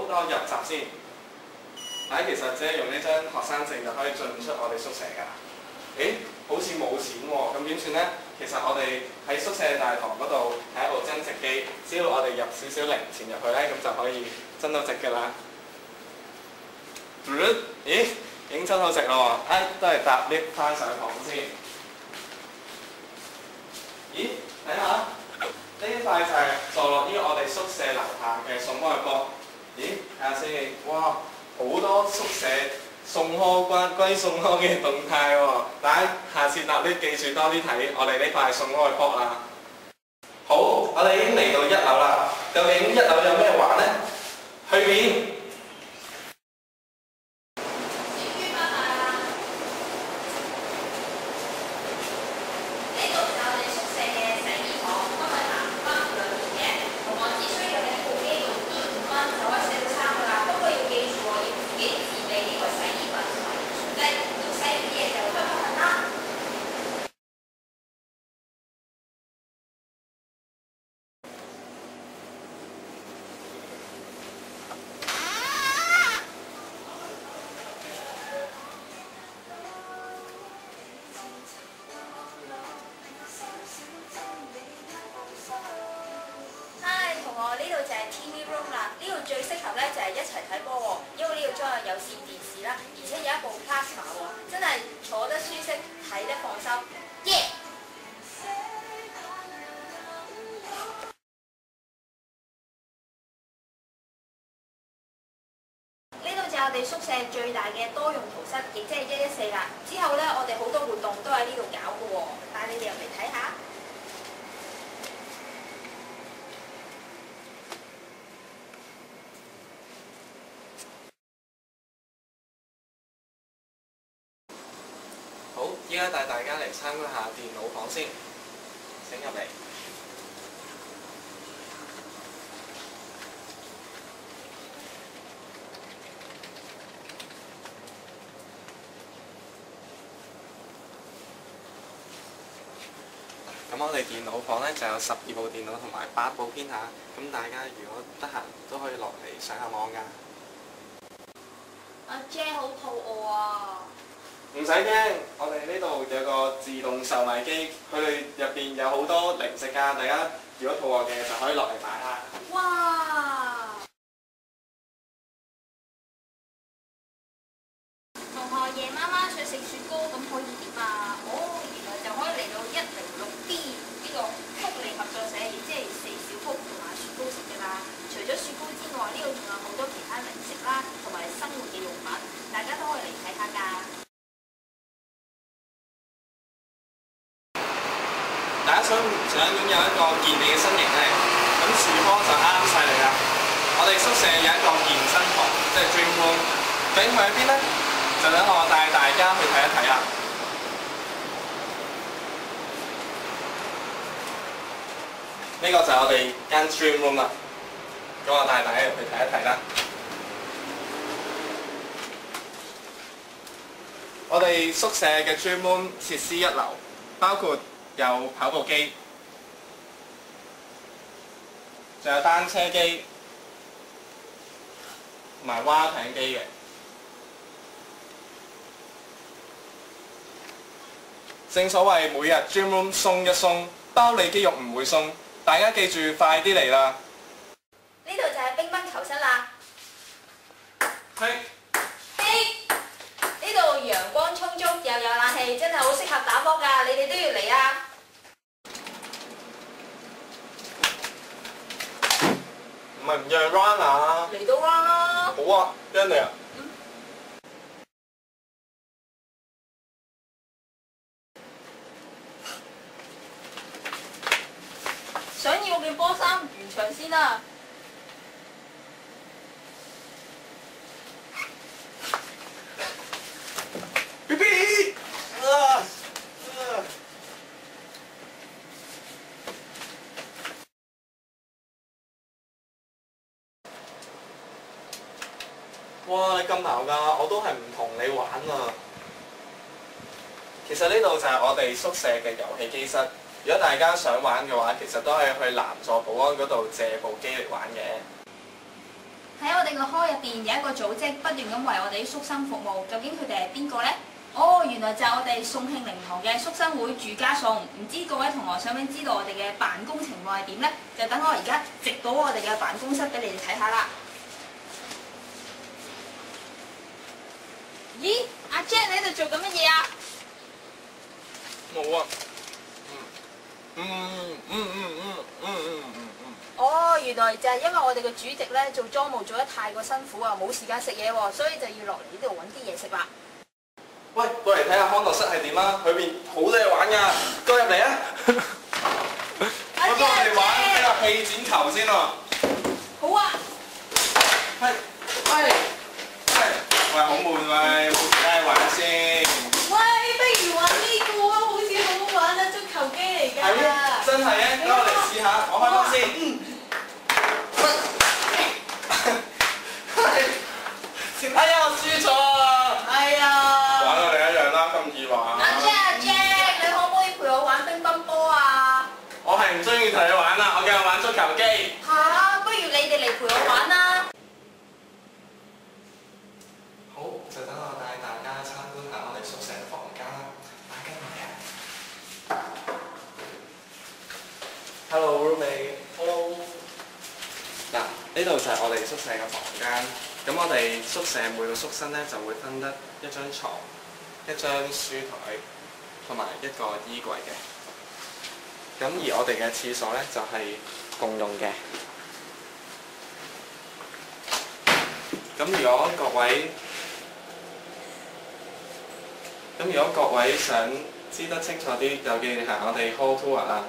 等我入閘先。其實只係用呢張學生證就可以進出我哋宿舍㗎。好似冇錢喎，咁點算呢？其實我哋喺宿舍大堂嗰度係一部增值機，只要我哋入少少零錢入去呢，咁就可以增到值㗎啦。咦，已經增到值咯喎！都係搭 lift 翻上房先。咦，睇下呢塊就係坐落於我哋宿舍樓下嘅送開波。咦，睇下先，哇，好多宿舍送開歸送開嘅動態喎。大家下次搭 lift 記住多啲睇我哋呢塊送開波啦。好，我哋已經嚟到1樓啦。究竟1樓有咩玩呢？去邊？呢度就係 TV room 啦，呢度最適合咧就係一齊睇波喎，因為呢度裝有線電視啦，而且有一部 plasma 喎，真係坐得舒適，睇得放心。耶！呢度就係我哋宿舍最大嘅多用途室，亦即係114啦。之後咧，我哋好多活動都喺呢度搞嘅喎，帶你哋入嚟睇下。好，依家帶大家嚟參觀下電腦房先，請入嚟。咁我哋電腦房咧就有12部電腦同埋8部編下，咁大家如果得閒都可以落嚟上下網㗎。阿姐好肚餓啊！唔使驚，我哋呢度有個自動售賣機，佢哋入邊有好多零食㗎，大家如果肚餓嘅就可以落嚟買啦。哇！同學夜媽媽想食雪糕，咁可以點啊？原來就可以嚟到106B 呢個福利合作社，亦即係4小福同埋雪糕食㗎啦。除咗雪糕之外，呢度仲有好多其他零食啦，同埋生活嘅用品，大家都可以嚟睇下㗎。大家想擁有一個健美嘅身形咧，咁樹科就啱晒你啦。我哋宿舍有一個健身房，即係 Dream Room，究竟佢喺邊咧？就等我帶大家去睇一睇啦。呢個就係我哋間 Dream Room 啦，咁我帶大家入去睇一睇啦。我哋宿舍嘅 Dream Room 設施1流，包括有跑步機，仲有單車機，同埋蛙艇機嘅。正所謂每日 Gym Room 鬆一鬆，包你肌肉唔會鬆。大家記住，快啲嚟啦！呢度就係乒乓球室啦。嘿，呢度陽光充足，又有冷氣，真係好適合打波㗎，你哋都要嚟啊！唔係唔讓 run 啊！嚟到 run 啦！好啊，跟嚟啊！想要件波衫，完場先啦！哇！你咁鬧㗎，我都係唔同你玩啊！其實呢度就係我哋宿舍嘅遊戲機室。如果大家想玩嘅話，其實都可以去南座保安嗰度借部機嚟玩嘅。喺我哋嘅個 hall 入邊有一個組織不斷咁為我哋啲宿生服務，究竟佢哋係邊個呢？哦，原來就係我哋宋慶齡堂嘅宿生會住家送。唔知各位同學想唔想知道我哋嘅辦公情況係點呢？就等我而家直到我哋嘅辦公室俾你哋睇下啦。咦，阿 Jack 你喺度做緊乜嘢啊？冇啊。哦，原來就係因為我哋嘅主席咧做莊務做得太過辛苦啊，冇時間食嘢喎，所以就要落嚟呢度揾啲嘢食啦。喂，過嚟睇下康樂室係點啊？裏邊好多嘢玩㗎，過入嚟啊！我幫我哋玩呢個氣剪球先喎。好啊。喂，好悶喂，冇其他嘢玩先。喂，不如玩呢個啊，好似好好玩啊，足球機嚟㗎。係啊，真係啊，等我嚟試下，我開波先。哎呀，我輸咗啊！哎呀。玩我哋一樣啦，咁易玩。阿 Jack，你可唔可以陪我玩乒乓波啊？我係唔中意同你玩啦，我繼續玩足球機。嚇，不如你哋嚟陪我玩啦。好，就等我帶大家參觀下我哋宿舍嘅房間啦。打跟我嘅。Hello roommate。Hello。嗱，呢度就係我哋宿舍嘅房間。咁我哋宿舍每個宿生咧就會分得一張床、一張書台同埋一個衣櫃嘅。咁而我哋嘅廁所咧就係共用嘅。咁如果各位想知得清楚啲，就記住係我哋 hall tour 啦。